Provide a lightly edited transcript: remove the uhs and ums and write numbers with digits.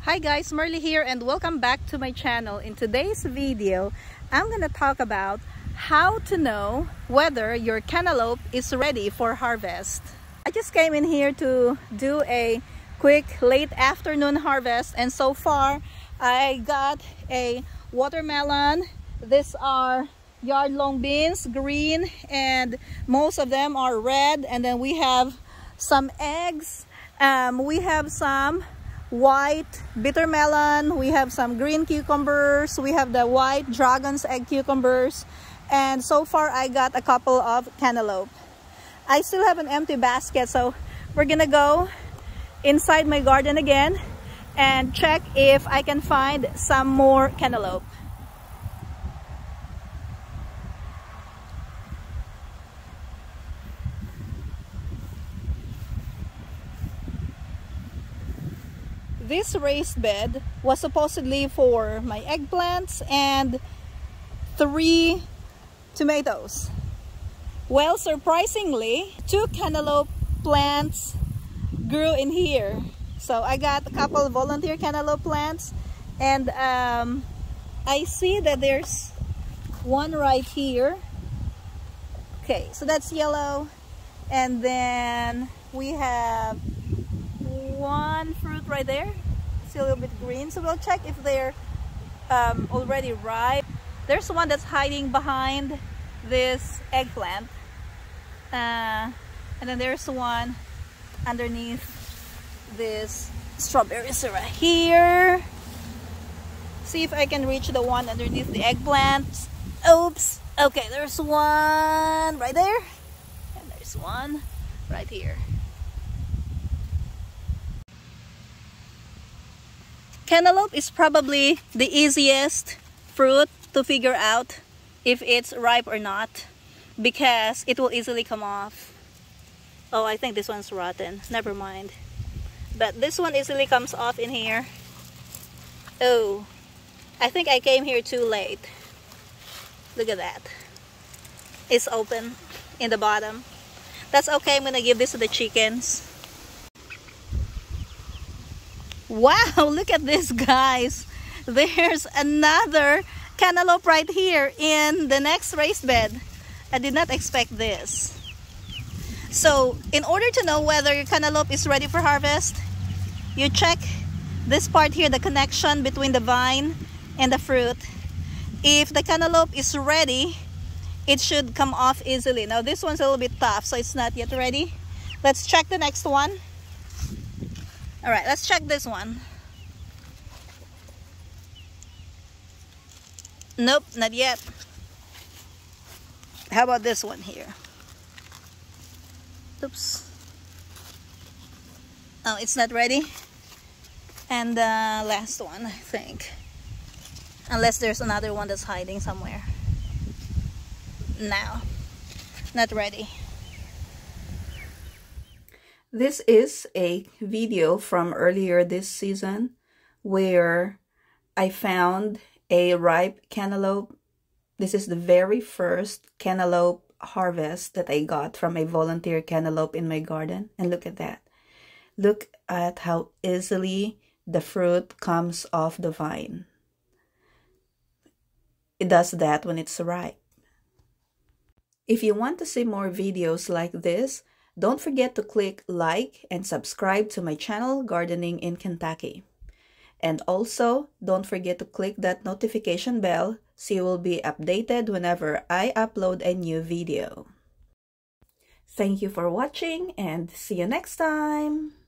Hi guys, Marley here and welcome back to my channel. In today's video, I'm gonna talk about how to know whether your cantaloupe is ready for harvest. I just came in here to do a quick late afternoon harvest, and so far I got a watermelon. These are yard-long beans, green, and most of them are red. And then we have some eggs. We have some white bitter melon, we have some green cucumbers, we have the white dragon's egg cucumbers, and so far I got a couple of cantaloupe. I still have an empty basket, so we're gonna go inside my garden again and check if I can find some more cantaloupe. This raised bed was supposedly for my eggplants and 3 tomatoes. Well, surprisingly, 2 cantaloupe plants grew in here. So I got a couple of volunteer cantaloupe plants, and I see that there's one right here. Okay, so that's yellow, and then we have one fruit right there, still a little bit green, so we'll check if they're already ripe. There's one that's hiding behind this eggplant, and then there's one underneath this strawberries right here. See if I can reach the one underneath the eggplant. Oops. Okay, there's one right there, and there's one right here. Cantaloupe is probably the easiest fruit to figure out if it's ripe or not, because it will easily come off. Oh, I think this one's rotten. Never mind. But this one easily comes off in here. Oh, I think I came here too late. Look at that. It's open in the bottom. That's okay. I'm gonna give this to the chickens. Wow, look at this, guys. There's another cantaloupe right here in the next raised bed. I did not expect this. So in order to know whether your cantaloupe is ready for harvest, you check this part here, the connection between the vine and the fruit. If the cantaloupe is ready, it should come off easily. Now this one's a little bit tough, so it's not yet ready. Let's check the next one. All right, let's check this one. Nope, not yet. How about this one here? Oops. Oh, it's not ready. And the last one, I think. Unless there's another one that's hiding somewhere. No, not ready. This is a video from earlier this season where I found a ripe cantaloupe. This is the very first cantaloupe harvest that I got from a volunteer cantaloupe in my garden. And look at that. Look at how easily the fruit comes off the vine. It does that when it's ripe. If you want to see more videos like this, don't forget to click like and subscribe to my channel, Gardening in Kentucky. And also, don't forget to click that notification bell so you will be updated whenever I upload a new video. Thank you for watching, and see you next time!